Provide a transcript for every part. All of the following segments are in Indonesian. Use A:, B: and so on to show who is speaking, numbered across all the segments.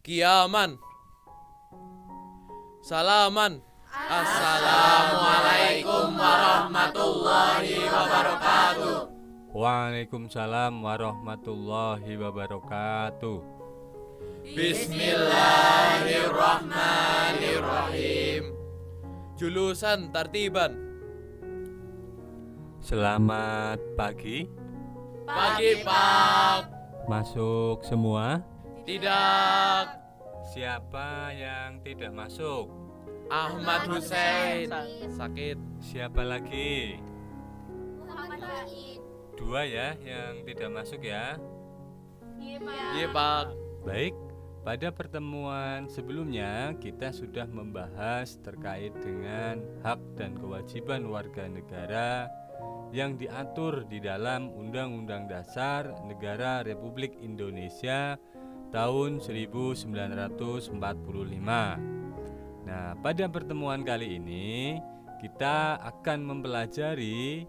A: Kiaman. Salaman. Assalamualaikum warahmatullahi wabarakatuh.
B: Waalaikumsalam warahmatullahi wabarakatuh.
A: Bismillahirrahmanirrahim. Julusan tartiban.
B: Selamat pagi.
A: Pagi, Pak.
B: Masuk semua.
A: Tidak.
B: Siapa yang tidak masuk?
A: Ahmad Hussein sakit.
B: Siapa lagi?
C: Muhammad Wahid.
B: Dua ya yang tidak masuk ya.
A: Iya, Pak.
B: Baik, pada pertemuan sebelumnya kita sudah membahas terkait dengan hak dan kewajiban warga negara yang diatur di dalam Undang-Undang Dasar Negara Republik Indonesia tahun 1945. Nah, pada pertemuan kali ini kita akan mempelajari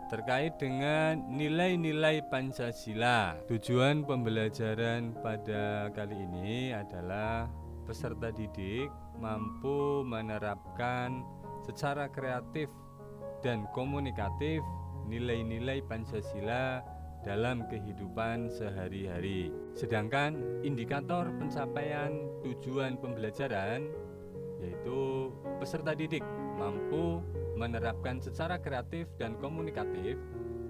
B: terkait dengan nilai-nilai Pancasila. Tujuan pembelajaran pada kali ini adalah peserta didik mampu menerapkan secara kreatif dan komunikatif nilai-nilai Pancasila dalam kehidupan sehari-hari. Sedangkan indikator pencapaian tujuan pembelajaran yaitu peserta didik mampu menerapkan secara kreatif dan komunikatif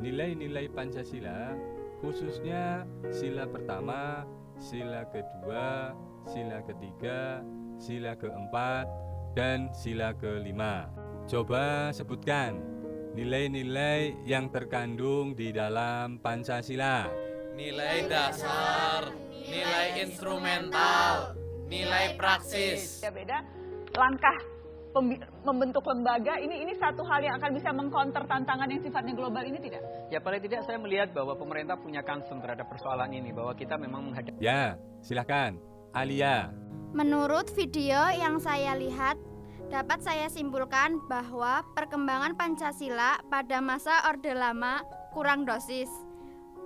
B: nilai-nilai Pancasila, khususnya sila pertama, sila kedua, sila ketiga, sila keempat, dan sila kelima. Coba sebutkan nilai-nilai yang terkandung di dalam Pancasila.
A: Nilai dasar, nilai instrumental, nilai praksis.
D: Beda langkah membentuk lembaga ini satu hal yang akan bisa mengcounter tantangan yang sifatnya global ini tidak?
E: Ya paling tidak saya melihat bahwa pemerintah punya concern terhadap persoalan ini, bahwa kita memang menghadapi.
B: Ya, silakan. Alia.
C: Menurut video yang saya lihat, dapat saya simpulkan bahwa perkembangan Pancasila pada masa Orde Lama kurang dosis,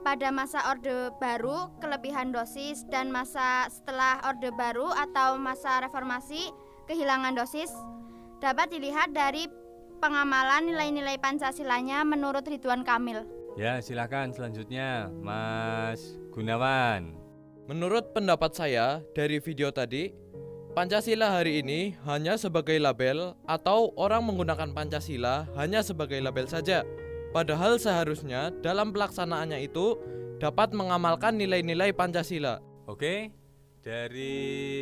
C: pada masa Orde Baru kelebihan dosis, dan masa setelah Orde Baru atau masa reformasi kehilangan dosis. Dapat dilihat dari pengamalan nilai-nilai Pancasilanya menurut Ridwan Kamil.
B: Ya, silakan selanjutnya Mas Gunawan.
A: Menurut pendapat saya dari video tadi, Pancasila hari ini hanya sebagai label atau orang menggunakan Pancasila hanya sebagai label saja. Padahal seharusnya dalam pelaksanaannya itu dapat mengamalkan nilai-nilai Pancasila.
B: Oke, dari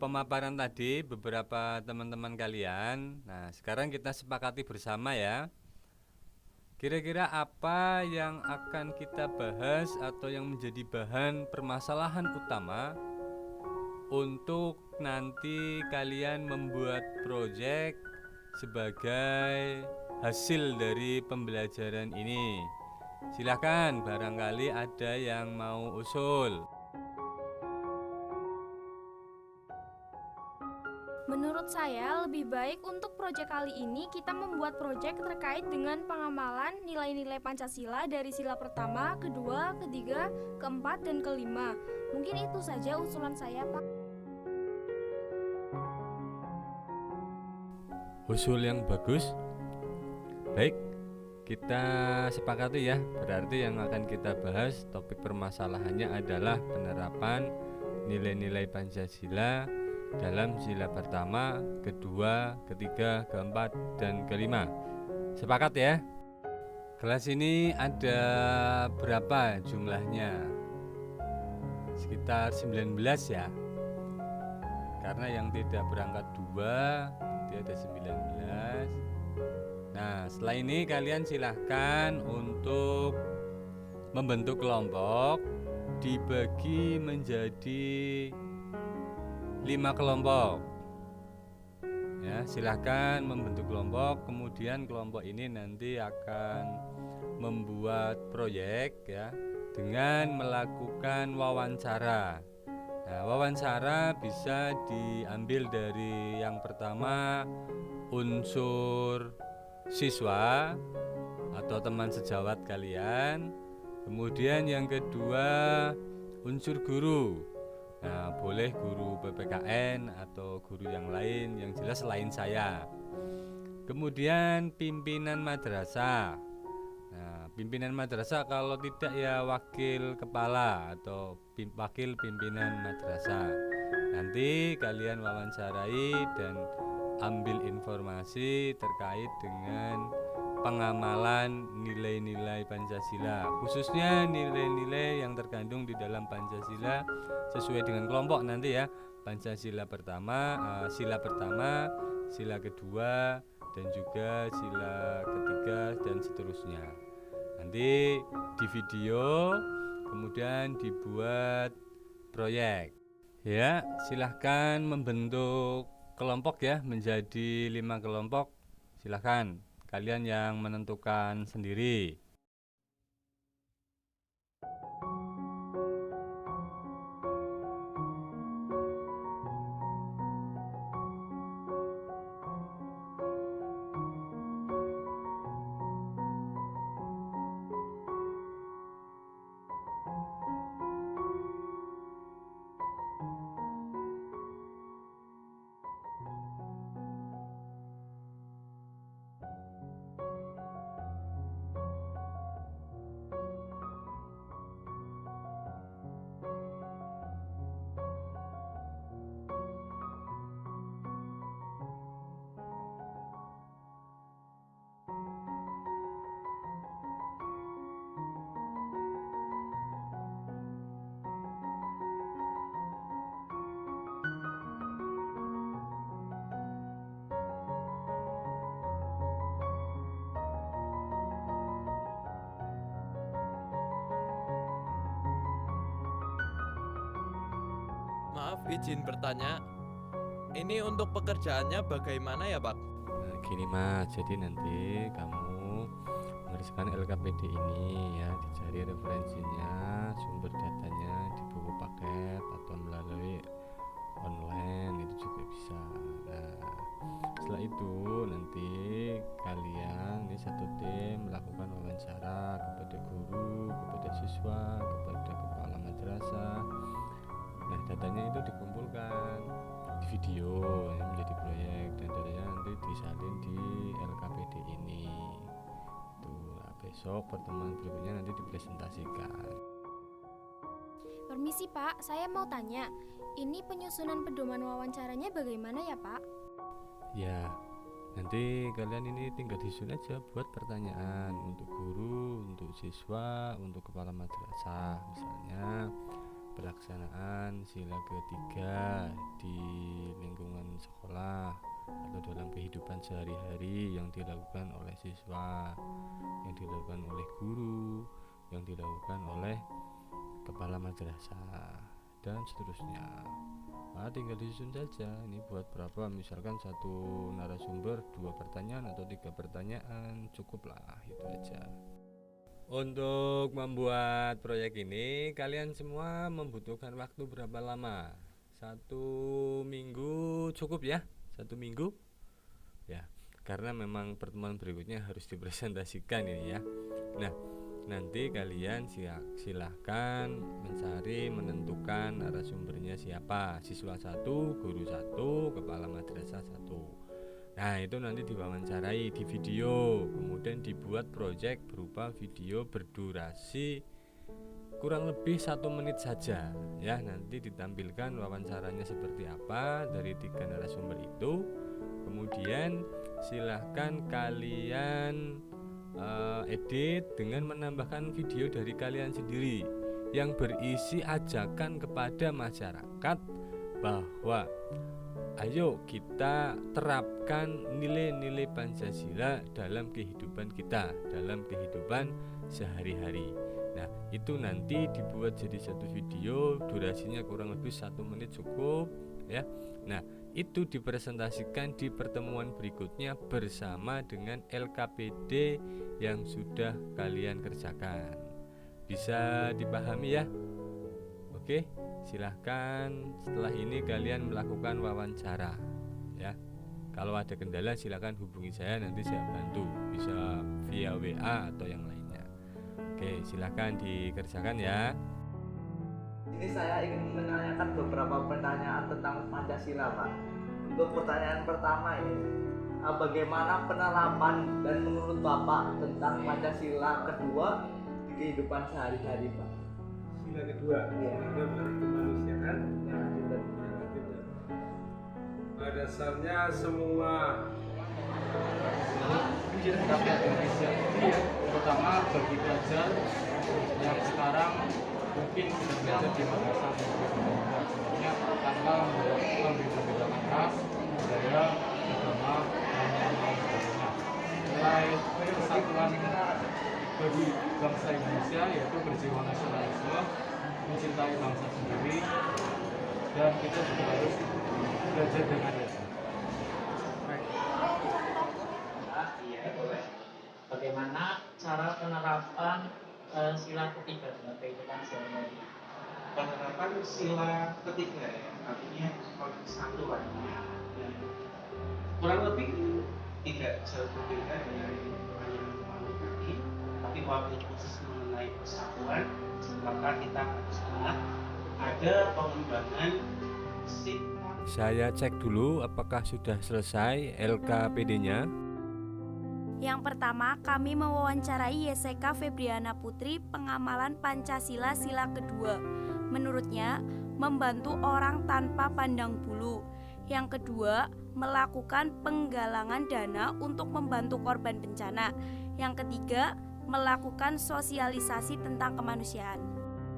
B: pemaparan tadi beberapa teman-teman kalian. Nah, sekarang kita sepakati bersama ya. Kira-kira apa yang akan kita bahas atau yang menjadi bahan permasalahan utama untuk nanti kalian membuat proyek sebagai hasil dari pembelajaran ini. Silakan, barangkali ada yang mau usul.
F: Menurut saya lebih baik untuk proyek kali ini kita membuat proyek terkait dengan pengamalan nilai-nilai Pancasila dari sila pertama, kedua, ketiga, keempat, dan kelima. Mungkin itu saja usulan saya, Pak.
B: Usul yang bagus. Baik, kita sepakati ya. Berarti yang akan kita bahas topik permasalahannya adalah penerapan nilai-nilai Pancasila dalam sila pertama, kedua, ketiga, keempat, dan kelima. Sepakat ya? Kelas ini ada berapa jumlahnya? Sekitar 19 ya. Karena yang tidak berangkat 2 dia ada 19. Nah, setelah ini kalian silahkan untuk membentuk kelompok, dibagi menjadi 5 kelompok. Ya, silahkan membentuk kelompok. Kemudian kelompok ini nanti akan membuat proyek ya dengan melakukan wawancara. Nah, wawancara bisa diambil dari yang pertama unsur siswa atau teman sejawat kalian. Kemudian yang kedua unsur guru. Nah, boleh guru PPKN atau guru yang lain, yang jelas selain saya. Kemudian pimpinan madrasah. Nah, pimpinan madrasah kalau tidak ya wakil kepala atau wakil pimpinan madrasah. Nanti kalian wawancarai dan ambil informasi terkait dengan pengamalan nilai-nilai Pancasila, khususnya nilai-nilai yang terkandung di dalam Pancasila sesuai dengan kelompok nanti ya. Pancasila pertama, sila pertama, sila kedua, dan juga sila ketiga dan seterusnya. Nanti di video, kemudian dibuat proyek. Ya, silahkan membentuk kelompok ya, menjadi 5 kelompok. Silahkan kalian yang menentukan sendiri.
A: Maaf, izin bertanya. Ini untuk pekerjaannya bagaimana ya, Pak?
B: Nah, gini Mas, jadi nanti kamu mengerjakan LKPD ini ya, dicari referensinya, sumber datanya di buku paket atau melalui online itu juga bisa. Nah, setelah itu nanti kalian ini satu tim melakukan wawancara kepada guru, kepada siswa, kepada kepala madrasah. Nah, datanya itu dikumpulkan di video ini menjadi proyek dan datanya nanti disalin di LKPD ini. Nah, besok pertemuan berikutnya nanti dipresentasikan.
F: Permisi Pak, saya mau tanya, ini penyusunan pedoman wawancaranya bagaimana ya Pak?
B: Ya, nanti kalian ini tinggal disusun aja buat pertanyaan untuk guru, untuk siswa, untuk kepala madrasah. Misalnya pelaksanaan sila ketiga di lingkungan sekolah atau dalam kehidupan sehari-hari yang dilakukan oleh siswa, yang dilakukan oleh guru, yang dilakukan oleh kepala madrasah dan seterusnya. Nah, tinggal disusun saja ini buat berapa, misalkan satu narasumber 2 pertanyaan atau 3 pertanyaan, cukuplah itu aja. Untuk membuat proyek ini kalian semua membutuhkan waktu berapa lama? 1 minggu cukup ya? 1 minggu ya, karena memang pertemuan berikutnya harus dipresentasikan ini ya. Nah, nanti kalian silahkan mencari, menentukan narasumbernya siapa, siswa 1, guru 1, kepala madrasah 1. Nah, itu nanti diwawancarai di video, kemudian dibuat proyek berupa video berdurasi kurang lebih 1 menit saja ya. Nanti ditampilkan wawancaranya seperti apa dari 3 narasumber itu. Kemudian silahkan kalian edit dengan menambahkan video dari kalian sendiri yang berisi ajakan kepada masyarakat bahwa ayo kita terapkan nilai-nilai Pancasila dalam kehidupan kita, dalam kehidupan sehari-hari. Nah, itu nanti dibuat jadi 1 video, durasinya kurang lebih 1 menit cukup ya. Nah, itu dipresentasikan di pertemuan berikutnya bersama dengan LKPD yang sudah kalian kerjakan. Bisa dipahami ya? Oke, silahkan setelah ini kalian melakukan wawancara ya. Kalau ada kendala silahkan hubungi saya, nanti saya bantu, bisa via WA atau yang lainnya. Oke, silahkan dikerjakan ya.
G: Ini saya ingin menanyakan beberapa pertanyaan tentang Pancasila, Pak. Untuk pertanyaan pertama ini, bagaimana penerapan dan menurut Bapak tentang Pancasila kedua di kehidupan sehari-hari, Pak?
H: Sila kedua, sila berarti kemanusiaan yang adil dan beradab. Pada dasarnya semua rakyat Indonesia ini, terutama bagi pelajar yang sekarang mungkin sudah belajar di madrasah sebenarnya tanpa membeda-bedakan ras, budaya, agama, dan lain sebagainya. Nilai persatuan bagi bangsa Indonesia yaitu berjiwa nasionalisme, mencintai bangsa sendiri, dan kita juga harus belajar dengan desa.
I: Iya, boleh. Bagaimana cara penerapan sila ketiga dalam kehidupan sehari-hari?
J: Penerapan sila ketiga ya, artinya persatuan. Kurang lebih tidak jauh berbeda dari yang lalu tadi, tapi waktu khusus mengenai persatuan, maka kita harus ingat ada pengembangan sikap.
B: Saya cek dulu apakah sudah selesai LKPD-nya.
K: Yang pertama, kami mewawancarai Yeseka Febriana Putri, pengamalan Pancasila sila kedua. Menurutnya, membantu orang tanpa pandang bulu. Yang kedua, melakukan penggalangan dana untuk membantu korban bencana. Yang ketiga, melakukan sosialisasi tentang kemanusiaan.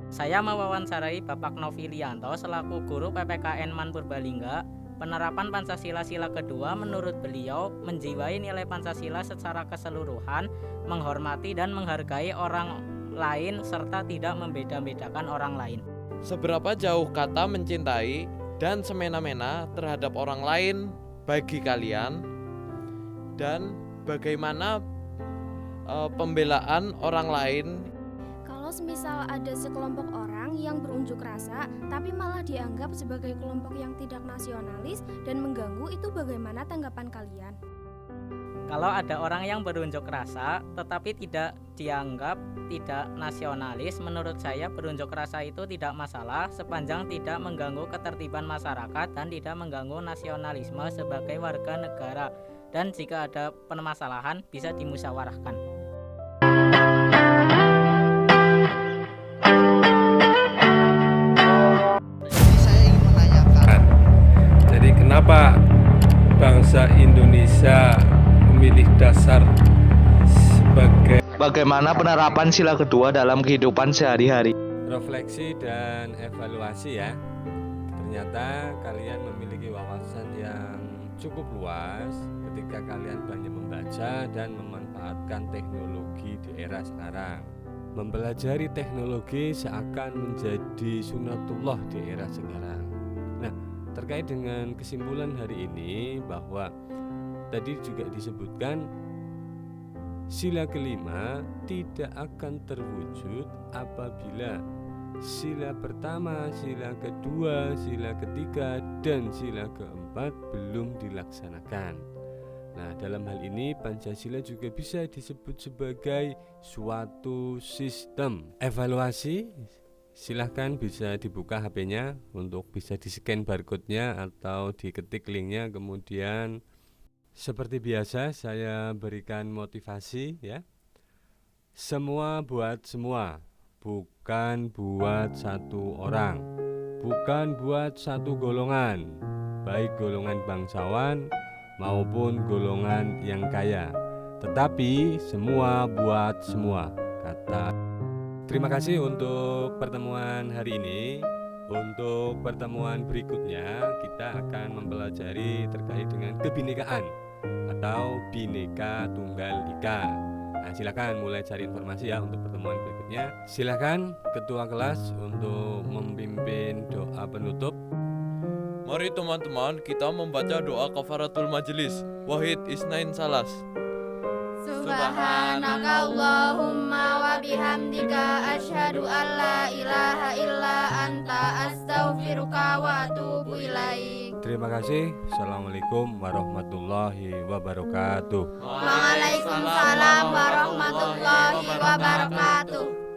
I: Saya mewawancarai Bapak Novilianto selaku guru PPKN Man Purbalingga. Penerapan Pancasila sila kedua menurut beliau menjiwai nilai Pancasila secara keseluruhan, menghormati dan menghargai orang lain serta tidak membeda-bedakan orang lain.
A: Seberapa jauh kata mencintai dan semena-mena terhadap orang lain bagi kalian, dan bagaimana pembelaan orang lain?
F: Kalau semisal ada sekelompok orang yang berunjuk rasa tapi malah dianggap sebagai kelompok yang tidak nasionalis dan mengganggu, itu bagaimana tanggapan kalian?
I: Kalau ada orang yang berunjuk rasa tetapi tidak dianggap tidak nasionalis, menurut saya berunjuk rasa itu tidak masalah sepanjang tidak mengganggu ketertiban masyarakat dan tidak mengganggu nasionalisme sebagai warga negara, dan jika ada permasalahan bisa dimusyawarahkan.
G: Saya ingin menanyakan,
H: Jadi kenapa bangsa Indonesia memilih dasar sebagai
G: bagaimana penerapan sila kedua dalam kehidupan sehari-hari?
B: Refleksi dan evaluasi ya. Ternyata kalian memiliki wawasan yang cukup luas ketika kalian banyak membaca dan memanfaatkan teknologi di era sekarang. Mempelajari teknologi seakan menjadi sunatullah di era sekarang. Nah, terkait dengan kesimpulan hari ini bahwa tadi juga disebutkan sila kelima tidak akan terwujud apabila sila pertama, sila kedua, sila ketiga, dan sila keempat belum dilaksanakan. Nah, dalam hal ini Pancasila juga bisa disebut sebagai suatu sistem. Evaluasi, silahkan bisa dibuka HP-nya untuk bisa di-scan barcode-nya atau diketik link-nya, kemudian seperti biasa saya berikan motivasi ya. Semua buat semua, bukan buat satu orang, bukan buat satu golongan, baik golongan bangsawan maupun golongan yang kaya, tetapi semua buat semua, kata. Terima kasih untuk pertemuan hari ini. Untuk pertemuan berikutnya kita akan mempelajari terkait dengan kebinekaan atau Bhinneka Tunggal Ika. Nah, silakan mulai cari informasi ya untuk pertemuan berikutnya. Silakan ketua kelas untuk memimpin doa penutup.
A: Mari teman-teman kita membaca doa kafaratul majelis. Wahid Isnain Salas.
C: Subhanaka Allahumma wa bihamdika asyhadu an la ilaha illa anta astaghfiruka wa atubu ilaik.
B: Terima kasih. Assalamualaikum warahmatullahi wabarakatuh.
C: Waalaikumsalam warahmatullahi wabarakatuh.